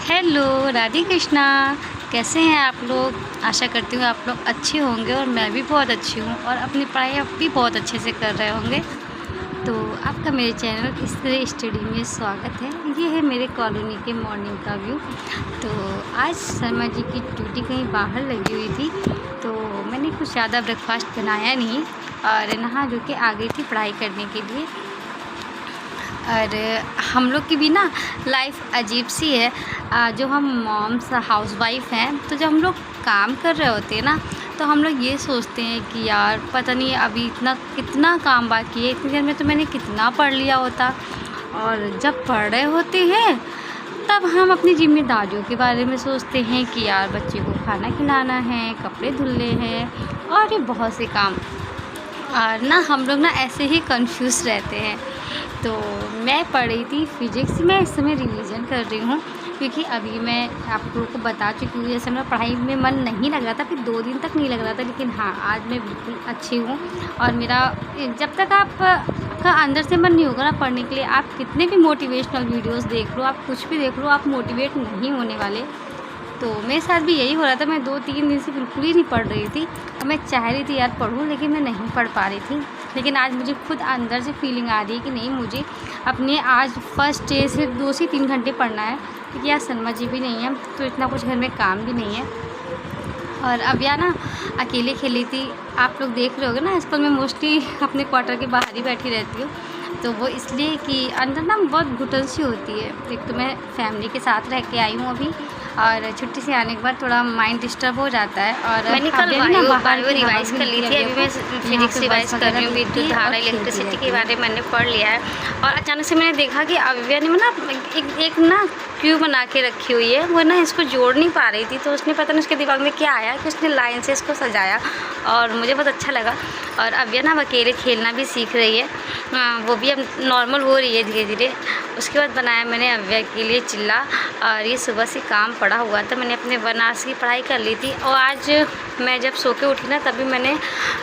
Hello Radhe Krishna. कैसे हैं आप लोग? आशा करती हूँ आप लोग अच्छे होंगे और मैं भी बहुत अच्छी हूँ और अपनी पढ़ाई भी बहुत अच्छे से कर रहे होंगे। तो आपका मेरे चैनल इसरे स्टडी में स्वागत है। ये है मेरे कॉलोनी के मॉर्निंग का व्यू। तो आज शर्मा जी की ड्यूटी कहीं बाहर लगी हुई थी, तो मैंने कुछ ज़्यादा ब्रेकफास्ट बनाया नहीं और नहा धो के आ गई थी पढ़ाई करने के लिए। और हम लोग की भी ना लाइफ अजीब सी है। जो हम मॉम्स हाउसवाइफ हैं, तो जब हम लोग काम कर रहे होते हैं ना, तो हम लोग ये सोचते हैं कि यार पता नहीं अभी इतना कितना काम बाकी है, इतनी देर में तो मैंने कितना पढ़ लिया होता। और जब पढ़ रहे होते हैं तब हम अपनी जिम्मेदारियों के बारे में सोचते हैं कि यार बच्चे को खाना खिलाना है, कपड़े धुलने हैं और ये बहुत से काम। और ना हम लोग ना ऐसे ही कंफ्यूज रहते हैं। तो मैं पढ़ रही थी फिजिक्स में, इस समय रिवीजन कर रही हूँ, क्योंकि अभी मैं आप लोगों को बता चुकी हूँ जैसे मेरा पढ़ाई में मन नहीं लग रहा था, फिर 2 दिन तक नहीं लग रहा था, लेकिन हाँ आज मैं बिल्कुल अच्छी हूँ। और मेरा जब तक आपका अंदर से मन नहीं होगा ना पढ़ने के लिए, आप कितने भी मोटिवेशनल वीडियोस देख लो, आप कुछ भी देख लो, आप मोटिवेट नहीं होने वाले। तो मेरे साथ भी यही हो रहा था। मैं 2-3 दिन से बिल्कुल ही नहीं पढ़ रही थी और मैं चाह रही थी यार पढ़ूँ, लेकिन मैं नहीं पढ़ पा रही थी। लेकिन आज मुझे खुद अंदर से फीलिंग आ रही है कि नहीं, मुझे अपने आज फर्स्ट डे से 2 से 3 घंटे पढ़ना है, क्योंकि यार शर्मा जी भी नहीं है तो इतना कुछ घर में काम भी नहीं है। और अब यार ना अकेले खेली थी, आप लोग देख रहे होगे ना, आजकल मैं मोस्टली अपने क्वार्टर के बाहर ही बैठी रहती हूँ। तो वो इसलिए कि अंदर ना बहुत घुटन सी होती है। एक तो मैं फैमिली के साथ रह के आई हूँ अभी, और छुट्टी से आने के बाद थोड़ा माइंड डिस्टर्ब हो जाता है। और मैंने कल बायो रिवाइज़ कर ली थी। अभी मैं फिजिक्स रिवाइज़ कर रही हूँ। विद्युत धारा इलेक्ट्रिसिटी के बारे में मैंने पढ़ लिया है। और अचानक से मैंने देखा कि अव्या ने ना एक ना क्यू बना के रखी हुई है, वो ना इसको जोड़ नहीं पा रही थी। तो उसने पता नहीं उसके दिमाग में क्या आया कि उसने लाइन से इसको सजाया और मुझे बहुत अच्छा लगा। और अव्या ना अकेले खेलना भी सीख रही है, वो भी अब नॉर्मल हो रही है धीरे धीरे। उसके बाद बनाया मैंने अव्या के लिए चिल्ला। और ये सुबह से काम पड़ा हुआ था, मैंने अपने 1 आवर्स की पढ़ाई कर ली थी। और आज मैं जब सो के उठी ना, तभी मैंने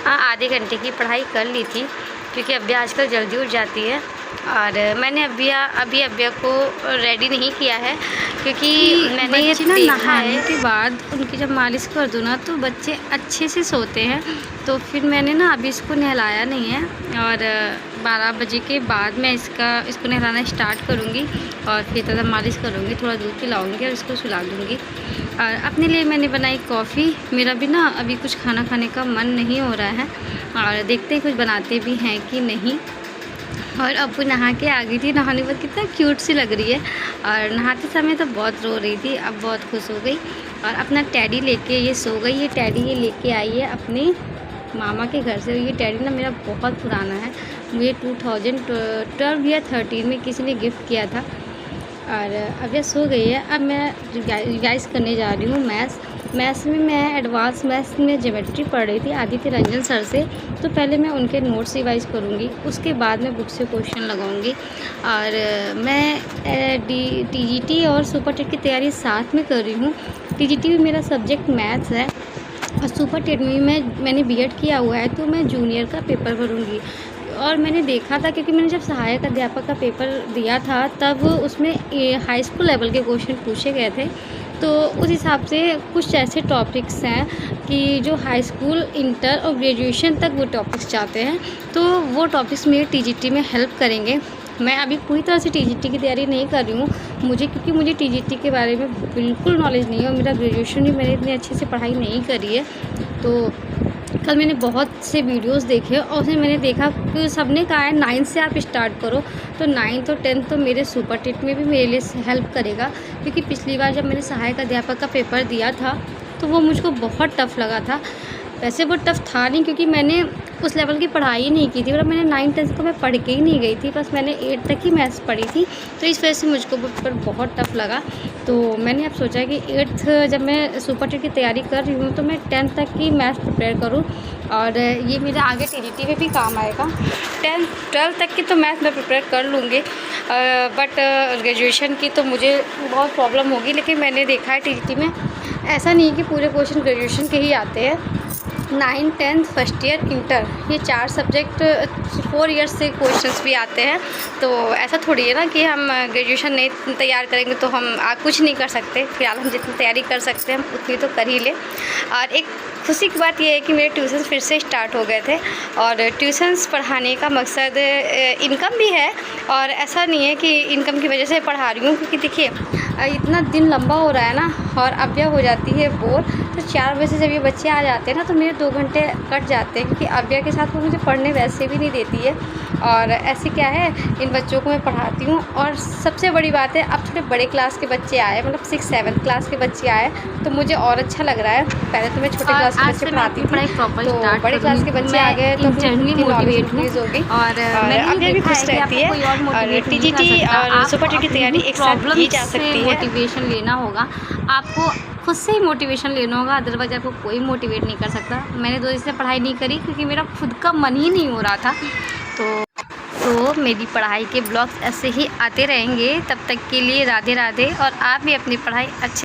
आधे घंटे की पढ़ाई कर ली थी, क्योंकि अव्या आजकल जल्दी उठ जाती है। और मैंने अभी अव्या को रेडी नहीं किया है, क्योंकि मैंने ये देखा है के बाद उनकी जब मालिश कर दूँ ना, तो बच्चे अच्छे से सोते हैं। तो फिर मैंने ना अभी इसको नहलाया नहीं है, और 12 बजे के बाद मैं इसको नहलाना स्टार्ट करूँगी और फिर थोड़ा मालिश करूँगी, थोड़ा दूध पिलाऊँगी और इसको सुला दूँगी। और अपने लिए मैंने बनाई कॉफ़ी। मेरा भी ना अभी कुछ खाना खाने का मन नहीं हो रहा है, और देखते हैं कुछ बनाते भी हैं कि नहीं। और अब्बू नहा के आ गई थी। नहाने के बाद कितना क्यूट सी लग रही है, और नहाते समय तो बहुत रो रही थी, अब बहुत खुश हो गई और अपना टैडी लेके ये सो गई। ये टैडी ये लेके आई है अपने मामा के घर से। ये टैडी ना मेरा बहुत पुराना है, मुझे 2012 या 13 में किसी ने गिफ्ट किया था। और अब ये सो गई है। अब मैं रिवाइज़ करने जा रही हूँ मैथ्स में। मैं एडवांस मैथ्स में ज्योमेट्री पढ़ रही थी आदित्य रंजन सर से। तो पहले मैं उनके नोट्स रिवाइज़ करूँगी, उसके बाद मैं बुक से क्वेश्चन लगाऊंगी। और मैं टीजीटी और सुपर टेट की तैयारी साथ में कर रही हूँ। टीजीटी में मेरा सब्जेक्ट मैथ्स है, और सुपर टेट में मैंने बीएड किया हुआ है, तो मैं जूनियर का पेपर भरूँगी। और मैंने देखा था, क्योंकि मैंने जब सहायक अध्यापक का पेपर दिया था, तब उसमें हाई स्कूल लेवल के क्वेश्चन पूछे गए थे। तो उस हिसाब से कुछ ऐसे टॉपिक्स हैं कि जो हाई स्कूल, इंटर और ग्रेजुएशन तक वो टॉपिक्स चाहते हैं, तो वो टॉपिक्स मेरे टीजीटी में हेल्प करेंगे। मैं अभी पूरी तरह से टीजीटी की तैयारी नहीं कर रही हूँ, क्योंकि मुझे टीजीटी के बारे में बिल्कुल नॉलेज नहीं है, और मेरा ग्रेजुएशन भी मैंने इतनी अच्छे से पढ़ाई नहीं करी है। तो कल मैंने बहुत से वीडियोस देखे और उसमें मैंने देखा कि सबने कहा है 9 से आप स्टार्ट करो। तो 9th और 10th तो मेरे सुपर टेट में भी मेरे लिए हेल्प करेगा, क्योंकि पिछली बार जब मैंने सहायक अध्यापक का पेपर दिया था तो वो मुझको बहुत टफ़ लगा था। वैसे वो टफ़ था नहीं, क्योंकि मैंने उस लेवल की पढ़ाई ही नहीं की थी, और मैंने 9th-10th को मैं पढ़ के ही नहीं गई थी, बस मैंने 8th तक ही मैथ्स पढ़ी थी। तो इस वजह से मुझको वो पेपर बहुत टफ़ लगा। तो मैंने अब सोचा कि 8th जब मैं सुपर टेट की तैयारी कर रही हूँ, तो मैं 10th तक की मैथ्स प्रिपेयर करूँ, और ये मेरे आगे टीजीटी में भी काम आएगा। 12th तक की तो मैथ्स मैं प्रिपेयर कर लूँगी, बट ग्रेजुएशन की तो मुझे बहुत प्रॉब्लम होगी। लेकिन मैंने देखा है टीजीटी में ऐसा नहीं कि पूरे क्वेश्चन ग्रेजुएशन के ही आते हैं, 9, 10th, फर्स्ट ईयर, इंटर, ये 4 सब्जेक्ट 4 इयर्स से क्वेश्चंस भी आते हैं। तो ऐसा थोड़ी है ना कि हम ग्रेजुएशन नहीं तैयार करेंगे तो हम कुछ नहीं कर सकते। फिलहाल हम जितनी तैयारी कर सकते हैं हम उतनी तो कर ही लें। और एक खुशी की बात ये है कि मेरे ट्यूशन्स फिर से स्टार्ट हो गए थे, और ट्यूशन्स पढ़ाने का मकसद इनकम भी है, और ऐसा नहीं है कि इनकम की वजह से पढ़ा रही हूँ, क्योंकि देखिए इतना दिन लंबा हो रहा है ना, और अब यह हो जाती है बोर। तो 4 बजे से जब ये बच्चे आ जाते हैं ना तो मेरे 2 घंटे कट जाते हैं, क्योंकि अव्या के साथ वो मुझे पढ़ने वैसे भी नहीं देती है। और ऐसे क्या है, इन बच्चों को मैं पढ़ाती हूँ। और सबसे बड़ी बात है, अब थोड़े बड़े क्लास के बच्चे आए, मतलब 6, 7 क्लास के बच्चे आए, तो मुझे और अच्छा लग रहा है। पहले तो मैं छोटे क्लास के बच्चे पढ़ाती थी, तो बड़े क्लास के बच्चे आ गए तो नॉलेज इंक्रीज होगी। और अव्या भी खुश रहती है। और टीजीटी और सुपर टी की तैयारी एक साथ की जा सकती है। मोटिवेशन लेना होगा, आपको खुद से ही मोटिवेशन लेना होगा, अदरवाइज आपको कोई मोटिवेट नहीं कर सकता। मैंने 2 दिन से पढ़ाई नहीं करी क्योंकि मेरा खुद का मन ही नहीं हो रहा था। तो मेरी पढ़ाई के ब्लॉग्स ऐसे ही आते रहेंगे। तब तक के लिए राधे राधे, और आप भी अपनी पढ़ाई अच्छे